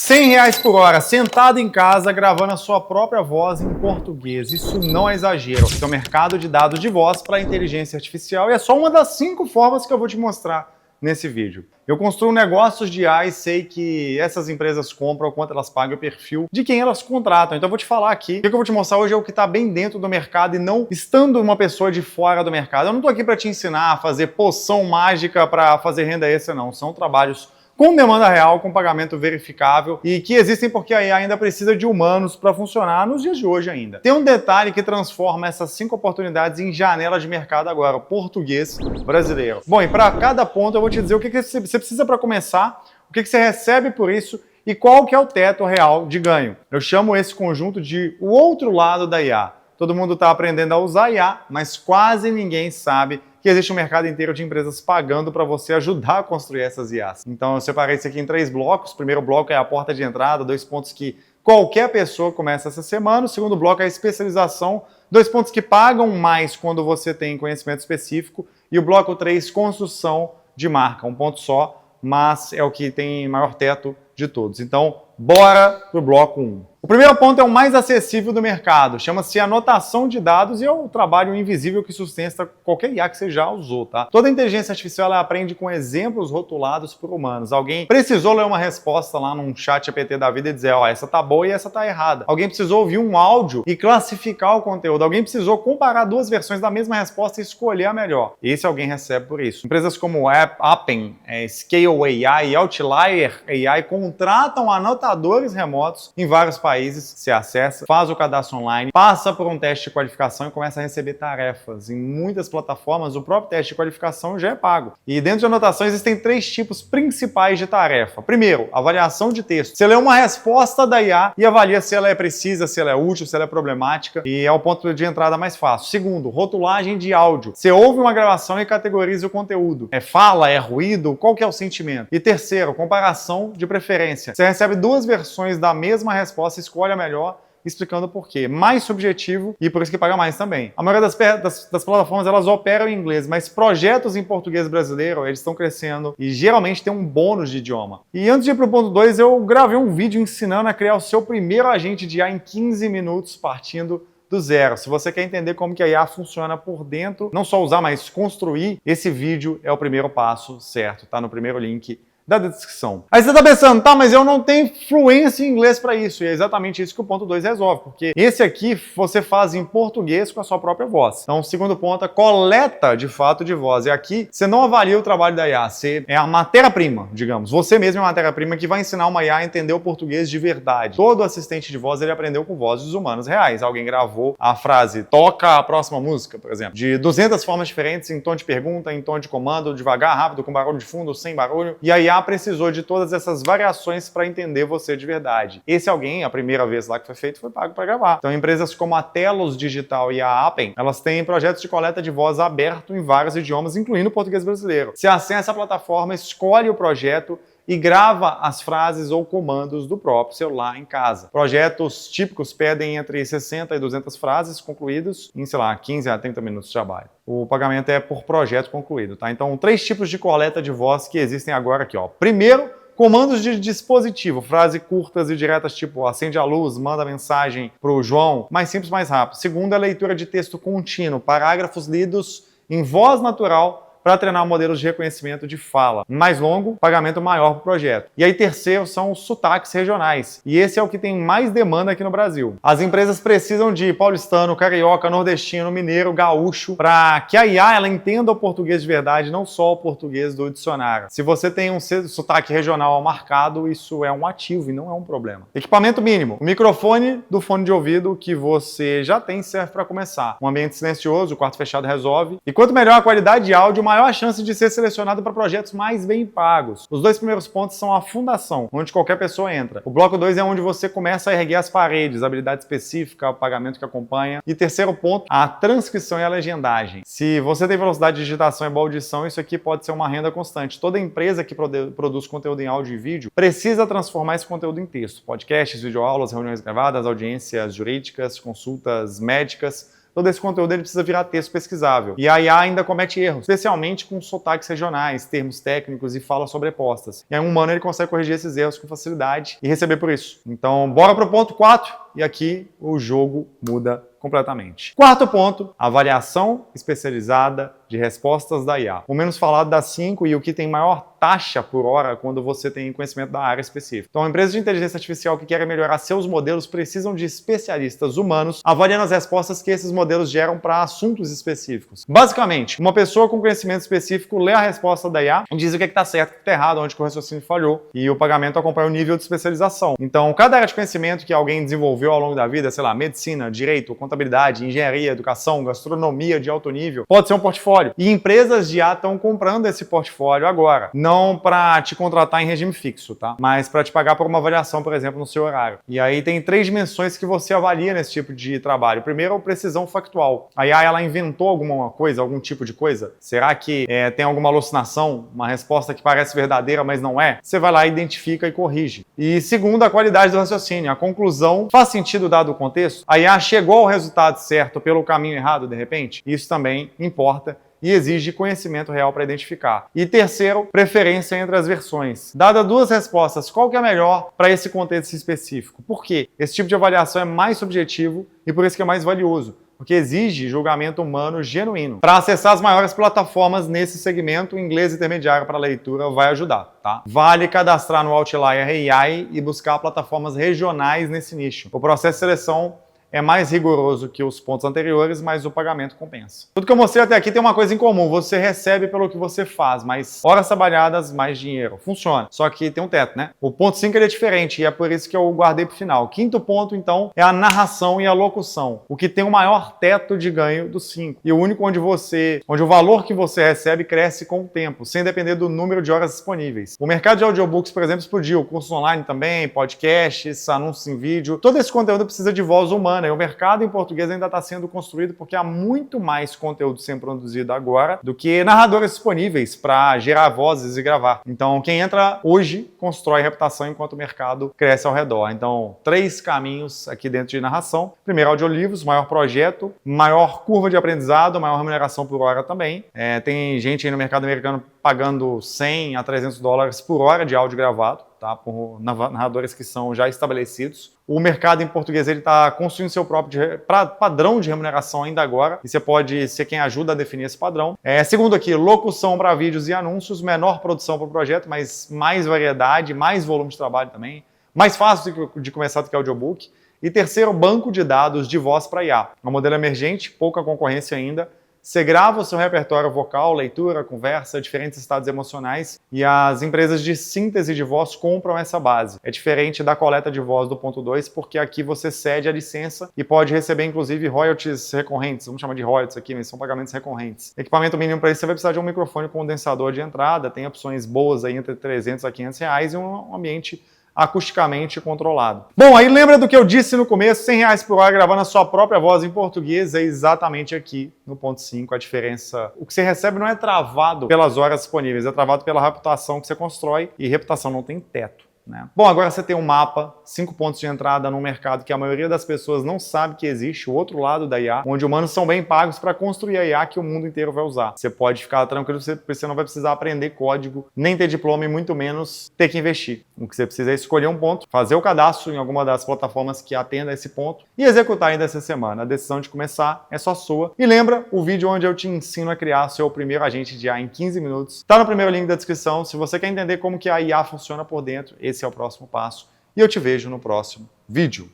R$ 100 por hora, sentado em casa, gravando a sua própria voz em português. Isso não é exagero. Esse é o mercado de dados de voz para inteligência artificial e é só uma das 5 formas que eu vou te mostrar nesse vídeo. Eu construo negócios de IA e sei que essas empresas compram, quanto elas pagam, o perfil de quem elas contratam. Então eu vou te falar aqui, o que eu vou te mostrar hoje é o que está bem dentro do mercado e não estando uma pessoa de fora do mercado. Eu não estou aqui para te ensinar a fazer poção mágica para fazer renda extra, não. São trabalhos com demanda real, com pagamento verificável e que existem porque a IA ainda precisa de humanos para funcionar nos dias de hoje ainda. Tem um detalhe que transforma essas 5 oportunidades em janelas de mercado agora, o português brasileiro. Bom, e para cada ponto eu vou te dizer o que você precisa para começar, o que você recebe por isso e qual que é o teto real de ganho. Eu chamo esse conjunto de o outro lado da IA. Todo mundo está aprendendo a usar IA, mas quase ninguém sabe que existe um mercado inteiro de empresas pagando para você ajudar a construir essas IAs. Então eu separei isso aqui em 3 blocos. O primeiro bloco é a porta de entrada, 2 pontos que qualquer pessoa começa essa semana. O segundo bloco é a especialização, 2 pontos que pagam mais quando você tem conhecimento específico. E o bloco 3, construção de marca, 1 ponto só, mas é o que tem maior teto de todos. Então, bora pro bloco 1. O primeiro ponto é o mais acessível do mercado, chama-se anotação de dados e é o trabalho invisível que sustenta qualquer IA que você já usou, tá? Toda inteligência artificial ela aprende com exemplos rotulados por humanos. Alguém precisou ler uma resposta lá num chat GPT da vida e dizer, ó, essa tá boa e essa tá errada. Alguém precisou ouvir um áudio e classificar o conteúdo. Alguém precisou comparar 2 versões da mesma resposta e escolher a melhor. Esse alguém recebe por isso. Empresas como Appen, Scale AI e Outlier AI contratam anotadores remotos em vários países. Você acessa, faz o cadastro online, passa por um teste de qualificação e começa a receber tarefas. Em muitas plataformas, o próprio teste de qualificação já é pago. E dentro de anotação existem 3 tipos principais de tarefa. Primeiro, avaliação de texto. Você lê uma resposta da IA e avalia se ela é precisa, se ela é útil, se ela é problemática e é o ponto de entrada mais fácil. Segundo, rotulagem de áudio. Você ouve uma gravação e categoriza o conteúdo. É fala, é ruído, qual que é o sentimento? E terceiro, comparação de preferência. Você recebe 2 versões da mesma resposta, escolhe a melhor, explicando por quê. Mais subjetivo e por isso que paga mais também. A maioria das plataformas elas operam em inglês, mas projetos em português brasileiro eles estão crescendo e geralmente tem um bônus de idioma. E antes de ir para o ponto 2, eu gravei um vídeo ensinando a criar o seu primeiro agente de IA em 15 minutos, partindo do zero. Se você quer entender como que a IA funciona por dentro, não só usar, mas construir, esse vídeo é o primeiro passo certo. Tá no primeiro link da descrição. Aí você tá pensando, tá, mas eu não tenho fluência em inglês para isso. E é exatamente isso que o ponto 2 resolve, porque esse aqui você faz em português com a sua própria voz. Então, o segundo ponto é coleta de fato de voz. E aqui você não avalia o trabalho da IA, você é a matéria-prima, digamos. Você mesmo é a matéria-prima que vai ensinar uma IA a entender o português de verdade. Todo assistente de voz ele aprendeu com vozes humanos reais. Alguém gravou a frase, toca a próxima música, por exemplo, de 200 formas diferentes, em tom de pergunta, em tom de comando, devagar, rápido, com barulho de fundo, sem barulho. E a IA precisou de todas essas variações para entender você de verdade. Esse alguém, a primeira vez lá que foi feito, foi pago para gravar. Então, empresas como a Telos Digital e a Appen, elas têm projetos de coleta de voz aberto em vários idiomas, incluindo o português brasileiro. Você acessa a plataforma, escolhe o projeto e grava as frases ou comandos do próprio celular em casa. Projetos típicos pedem entre 60 e 200 frases concluídos em, sei lá, 15 a 30 minutos de trabalho. O pagamento é por projeto concluído, tá? Então, 3 tipos de coleta de voz que existem agora aqui, ó. Primeiro, comandos de dispositivo, frases curtas e diretas tipo acende a luz, manda mensagem pro João, mais simples, mais rápido. Segundo, a leitura de texto contínuo, parágrafos lidos em voz natural para treinar modelos de reconhecimento de fala. Mais longo, pagamento maior para o projeto. E aí terceiro são os sotaques regionais. E esse é o que tem mais demanda aqui no Brasil. As empresas precisam de paulistano, carioca, nordestino, mineiro, gaúcho, para que a IA ela entenda o português de verdade, não só o português do dicionário. Se você tem um sotaque regional marcado, isso é um ativo e não é um problema. Equipamento mínimo. O microfone do fone de ouvido que você já tem serve para começar. Um ambiente silencioso, o quarto fechado resolve. E quanto melhor a qualidade de áudio, maior a chance de ser selecionado para projetos mais bem pagos. Os 2 primeiros pontos são a fundação, onde qualquer pessoa entra. O bloco 2 é onde você começa a erguer as paredes, habilidade específica, o pagamento que acompanha. E terceiro ponto, a transcrição e a legendagem. Se você tem velocidade de digitação e boa audição, isso aqui pode ser uma renda constante. Toda empresa que produz conteúdo em áudio e vídeo precisa transformar esse conteúdo em texto. Podcasts, videoaulas, reuniões gravadas, audiências jurídicas, consultas médicas, todo esse conteúdo ele precisa virar texto pesquisável. E a IA ainda comete erros, especialmente com sotaques regionais, termos técnicos e falas sobrepostas. E aí um humano ele consegue corrigir esses erros com facilidade e receber por isso. Então, bora pro ponto 4, e aqui o jogo muda completamente. Quarto ponto, avaliação especializada de respostas da IA. O menos falado das 5 e o que tem maior taxa por hora quando você tem conhecimento da área específica. Então, empresas de inteligência artificial que querem melhorar seus modelos precisam de especialistas humanos avaliando as respostas que esses modelos geram para assuntos específicos. Basicamente, uma pessoa com conhecimento específico lê a resposta da IA e diz o que está certo, o que está errado, onde o raciocínio falhou, e o pagamento acompanha o nível de especialização. Então, cada área de conhecimento que alguém desenvolveu ao longo da vida, sei lá, medicina, direito, contabilidade, engenharia, educação, gastronomia de alto nível, pode ser um portfólio. E empresas de IA estão comprando esse portfólio agora. Não para te contratar em regime fixo, tá? Mas para te pagar por uma avaliação, por exemplo, no seu horário. E aí tem 3 dimensões que você avalia nesse tipo de trabalho. Primeiro, a precisão factual. A IA, ela inventou alguma coisa, algum tipo de coisa? Será que tem alguma alucinação? Uma resposta que parece verdadeira, mas não é? Você vai lá, identifica e corrige. E segundo, a qualidade do raciocínio. A conclusão faz sentido dado o contexto? A IA chegou ao resultado certo pelo caminho errado, de repente? Isso também importa e exige conhecimento real para identificar. E terceiro, preferência entre as versões. Dada 2 respostas, qual que é a melhor para esse contexto específico? Por quê? Esse tipo de avaliação é mais subjetivo e por isso que é mais valioso, porque exige julgamento humano genuíno. Para acessar as maiores plataformas nesse segmento, o inglês intermediário para leitura vai ajudar, tá? Vale cadastrar no Outlier AI e buscar plataformas regionais nesse nicho. O processo de seleção é mais rigoroso que os pontos anteriores, mas o pagamento compensa. Tudo que eu mostrei até aqui tem uma coisa em comum. Você recebe pelo que você faz, mas horas trabalhadas, mais dinheiro. Funciona. Só que tem um teto, né? O ponto 5 ele é diferente e é por isso que eu guardei pro final. O quinto ponto, então, é a narração e a locução. O que tem o maior teto de ganho dos 5. E o único onde o valor que você recebe cresce com o tempo, sem depender do número de horas disponíveis. O mercado de audiobooks, por exemplo, explodiu. Cursos online também, podcasts, anúncios em vídeo. Todo esse conteúdo precisa de voz humana. E o mercado em português ainda está sendo construído porque há muito mais conteúdo sendo produzido agora do que narradores disponíveis para gerar vozes e gravar. Então, quem entra hoje constrói reputação enquanto o mercado cresce ao redor. Então, 3 caminhos aqui dentro de narração. Primeiro, audiolivros, maior projeto, maior curva de aprendizado, maior remuneração por hora também. Tem gente aí no mercado americano pagando 100 a 300 dólares por hora de áudio gravado, tá? Por narradores que são já estabelecidos. O mercado em português ele está construindo seu próprio padrão de remuneração ainda agora, e você pode ser quem ajuda a definir esse padrão. Segundo aqui, locução para vídeos e anúncios, menor produção para o projeto, mas mais variedade, mais volume de trabalho também, mais fácil de começar do que audiobook. E terceiro, banco de dados de voz para IA. É um modelo emergente, pouca concorrência ainda. Você grava o seu repertório vocal, leitura, conversa, diferentes estados emocionais e as empresas de síntese de voz compram essa base. É diferente da coleta de voz do ponto 2, porque aqui você cede a licença e pode receber inclusive royalties recorrentes, vamos chamar de royalties aqui, mas são pagamentos recorrentes. Equipamento mínimo para isso você vai precisar de um microfone condensador de entrada, tem opções boas aí entre 300 a 500 reais e um ambiente acusticamente controlado. Bom, aí lembra do que eu disse no começo, 100 reais por hora gravando a sua própria voz em português, é exatamente aqui no ponto 5 a diferença. O que você recebe não é travado pelas horas disponíveis, é travado pela reputação que você constrói, e reputação não tem teto, né? Bom, agora você tem um mapa, 5 pontos de entrada num mercado que a maioria das pessoas não sabe que existe, o outro lado da IA, onde humanos são bem pagos para construir a IA que o mundo inteiro vai usar. Você pode ficar tranquilo, você não vai precisar aprender código, nem ter diploma e muito menos ter que investir. O que você precisa é escolher um ponto, fazer o cadastro em alguma das plataformas que atenda esse ponto e executar ainda essa semana. A decisão de começar é só sua. E lembra, o vídeo onde eu te ensino a criar seu primeiro agente de IA em 15 minutos está no primeiro link da descrição. Se você quer entender como que a IA funciona por dentro, esse é o próximo passo. E eu te vejo no próximo vídeo.